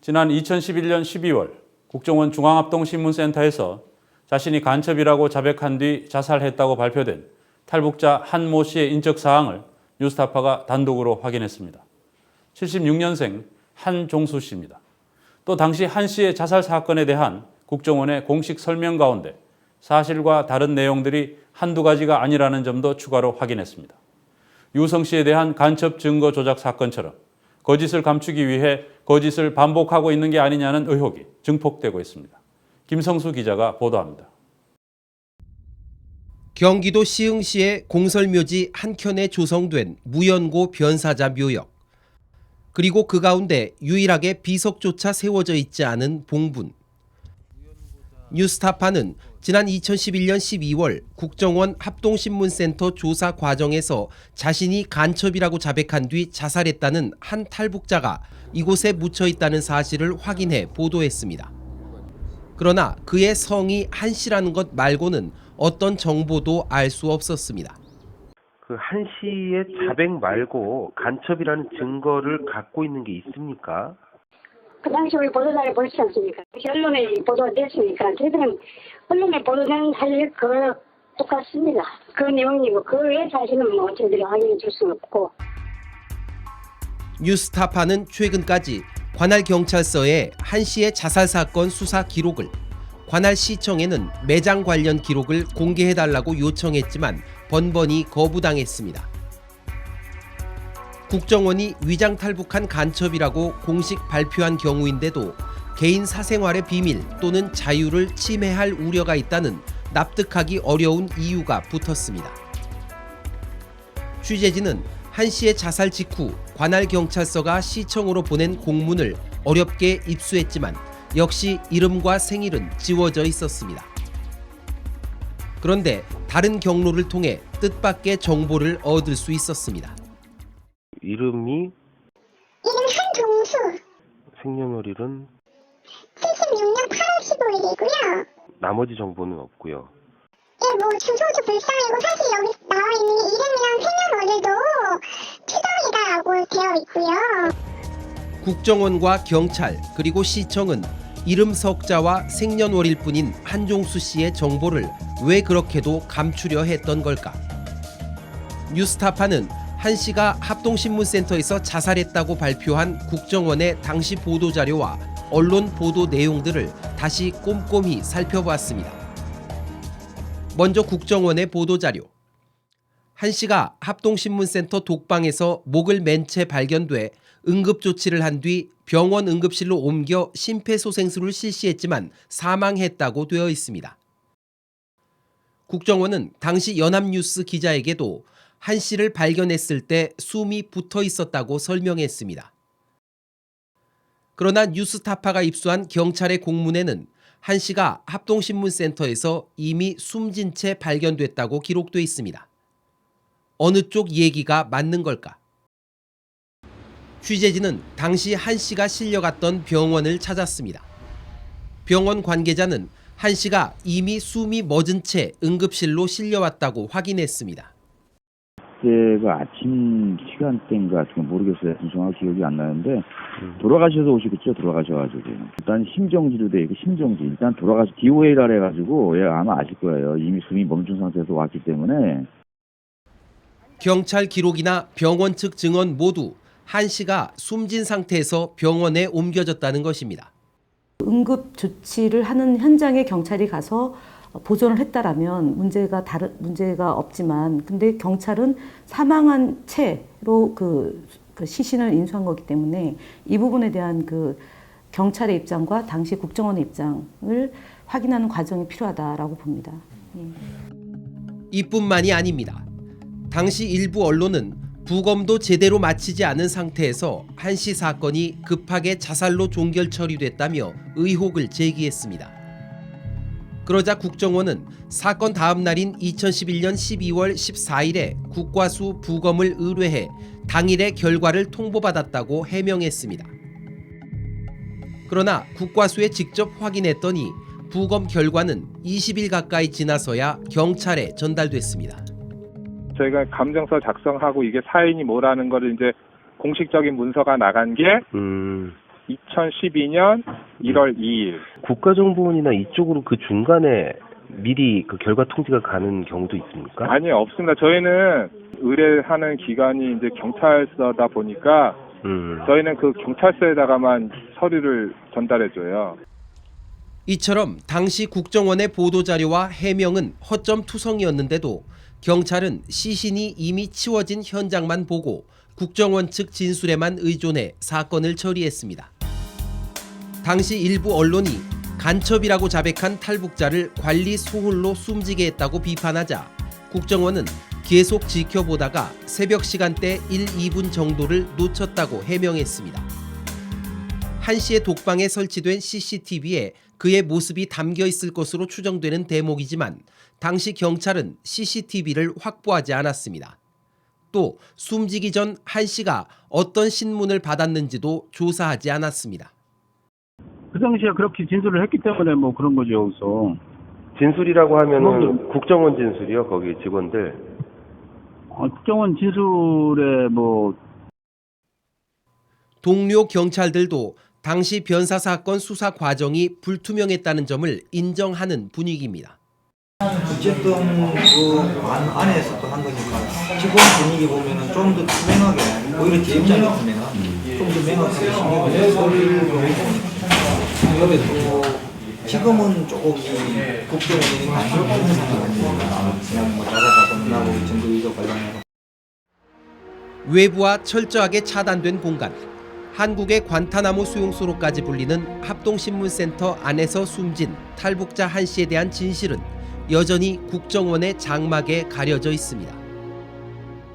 지난 2011년 12월 국정원 중앙합동신문센터에서 자신이 간첩이라고 자백한 뒤 자살했다고 발표된 탈북자 한 모 씨의 인적 사항을 뉴스타파가 단독으로 확인했습니다. 76년생 한종수 씨입니다. 또 당시 한 씨의 자살 사건에 대한 국정원의 공식 설명 가운데 사실과 다른 내용들이 한두 가지가 아니라는 점도 추가로 확인했습니다. 유성 씨에 대한 간첩 증거 조작 사건처럼 거짓을 감추기 위해 거짓을 반복하고 있는 게 아니냐는 의혹이 증폭되고 있습니다. 김성수 기자가 보도합니다. 경기도 시흥시의 공설묘지 한켠에 조성된 무연고 변사자 묘역, 그리고 그 가운데 유일하게 비석조차 세워져 있지 않은 봉분. 뉴스타파는 지난 2011년 12월 국정원 합동신문센터 조사 과정에서 자신이 간첩이라고 자백한 뒤 자살했다는 한 탈북자가 이곳에 묻혀 있다는 사실을 확인해 보도했습니다. 그러나 그의 성이 한 씨라는 것 말고는 어떤 정보도 알 수 없었습니다. 그 한 씨의 자백 말고 간첩이라는 증거를 갖고 있는 게 있습니까? 그 당시 우리 보도자료 보시지 않습니까? 언론에 보도됐으니까 저희들은 언론에 보도된 사실 그 똑같습니다. 그 내용이고 그 외의 사실은 뭐 저희들이 확인해 줄 수는 없고. 뉴스타파는 최근까지 관할 경찰서에 한 씨의 자살 사건 수사 기록을, 관할 시청에는 매장 관련 기록을 공개해달라고 요청했지만 번번이 거부당했습니다. 국정원이 위장 탈북한 간첩이라고 공식 발표한 경우인데도 개인 사생활의 비밀 또는 자유를 침해할 우려가 있다는 납득하기 어려운 이유가 붙었습니다. 취재진은 한 씨의 자살 직후 관할 경찰서가 시청으로 보낸 공문을 어렵게 입수했지만 역시 이름과 생일은 지워져 있었습니다. 그런데 다른 경로를 통해 뜻밖의 정보를 얻을 수 있었습니다. 이름 한종수. 생년월일은 76년 8월 15일이고요. 나머지 정보는 없고요. 예, 뭐 주소도 불쌍이고 사실 여기 나와 있는 이름이랑 생년월일도 추정이다라고 되어 있고요. 국정원과 경찰 그리고 시청은 이름 석자와 생년월일 뿐인 한종수 씨의 정보를 왜 그렇게도 감추려 했던 걸까? 뉴스타파는 한 씨가 합동신문센터에서 자살했다고 발표한 국정원의 당시 보도자료와 언론 보도 내용들을 다시 꼼꼼히 살펴보았습니다. 먼저 국정원의 보도자료. 한 씨가 합동신문센터 독방에서 목을 맨 채 발견돼 응급조치를 한 뒤 병원 응급실로 옮겨 심폐소생술을 실시했지만 사망했다고 되어 있습니다. 국정원은 당시 연합뉴스 기자에게도 한 씨를 발견했을 때 숨이 붙어 있었다고 설명했습니다. 그러나 뉴스타파가 입수한 경찰의 공문에는 한 씨가 합동신문센터에서 이미 숨진 채 발견됐다고 기록돼 있습니다. 어느 쪽 얘기가 맞는 걸까? 취재진은 당시 한 씨가 실려갔던 병원을 찾았습니다. 병원 관계자는 한 씨가 이미 숨이 멎은 채 응급실로 실려왔다고 확인했습니다. 그때가 아침 시간대인가 모르겠어요. 정확히 기억이 안 나는데 돌아가셔서 오시겠죠. 돌아가셔가지고 일단 심정지로 있고 심정지 일단 돌아가서 DOA를 해가지고 아마 아실 거예요. 이미 숨이 멈춘 상태에서 왔기 때문에. 경찰 기록이나 병원 측 증언 모두 한 씨가 숨진 상태에서 병원에 옮겨졌다는 것입니다. 응급 조치를 하는 현장에 경찰이 가서 보존을 했다라면 문제가 없지만, 근데 경찰은 사망한 채로 그 시신을 인수한 거기 때문에 이 부분에 대한 그 경찰의 입장과 당시 국정원의 입장을 확인하는 과정이 필요하다라고 봅니다. 이뿐만이 아닙니다. 당시 일부 언론은 부검도 제대로 마치지 않은 상태에서 한 씨 사건이 급하게 자살로 종결 처리됐다며 의혹을 제기했습니다. 그러자 국정원은 사건 다음 날인 2011년 12월 14일에 국과수 부검을 의뢰해 당일의 결과를 통보받았다고 해명했습니다. 그러나 국과수에 직접 확인했더니 부검 결과는 20일 가까이 지나서야 경찰에 전달됐습니다. 저희가 감정서 작성하고 이게 사인이 뭐라는 거를 이제 공식적인 문서가 나간 게 2012년 1월 2일. 국가정보원이나 이쪽으로 그 중간에 미리 그 결과 통지가 가는 경우도 있습니까? 아니, 없습니다. 저희는 의뢰하는 기관이 이제 경찰서다 보니까 저희는 그 경찰서에다가만 서류를 전달해줘요. 이처럼 당시 국정원의 보도자료와 해명은 허점투성이었는데도 경찰은 시신이 이미 치워진 현장만 보고 국정원 측 진술에만 의존해 사건을 처리했습니다. 당시 일부 언론이 간첩이라고 자백한 탈북자를 관리 소홀로 숨지게 했다고 비판하자 국정원은 계속 지켜보다가 새벽 시간대 1, 2분 정도를 놓쳤다고 해명했습니다. 한 씨의 독방에 설치된 CCTV에 그의 모습이 담겨 있을 것으로 추정되는 대목이지만 당시 경찰은 CCTV를 확보하지 않았습니다. 또 숨지기 전 한 씨가 어떤 신문을 받았는지도 조사하지 않았습니다. 그 당시에 그렇게 진술을 했기 때문에 뭐 그런 거죠, 여기서. 진술이라고 하면은 국정원 진술이요, 거기 직원들. 국정원 진술에 뭐 동료 경찰들도 당시 변사 사건 수사 과정이 불투명했다는 점을 인정하는 분위기입니다. 어쨌든 그 관 안에서 또 한 거니까 직원 분위기 보면은 좀 더 투명하게, 오히려 제 입장에 보면은 좀 더 명확하게 신경을 써서 지금은 조금 이 국정원이 간섭하는 상황이니까 그냥 뭐 자살 사건을 하고 증거 위조 관련해서 외부와 철저하게 차단된 공간, 한국의 관타나모 수용소로까지 불리는 합동신문센터 안에서 숨진 탈북자 한 씨에 대한 진실은 여전히 국정원의 장막에 가려져 있습니다.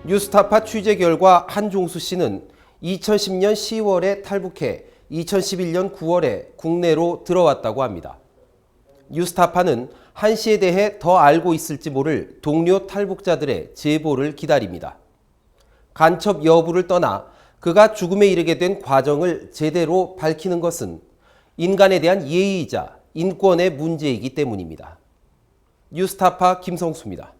뉴스타파 취재 결과 한종수 씨는 2010년 10월에 탈북해 2011년 9월에 국내로 들어왔다고 합니다. 뉴스타파는 한 씨에 대해 더 알고 있을지 모를 동료 탈북자들의 제보를 기다립니다. 간첩 여부를 떠나 그가 죽음에 이르게 된 과정을 제대로 밝히는 것은 인간에 대한 예의이자 인권의 문제이기 때문입니다. 뉴스타파 김성수입니다.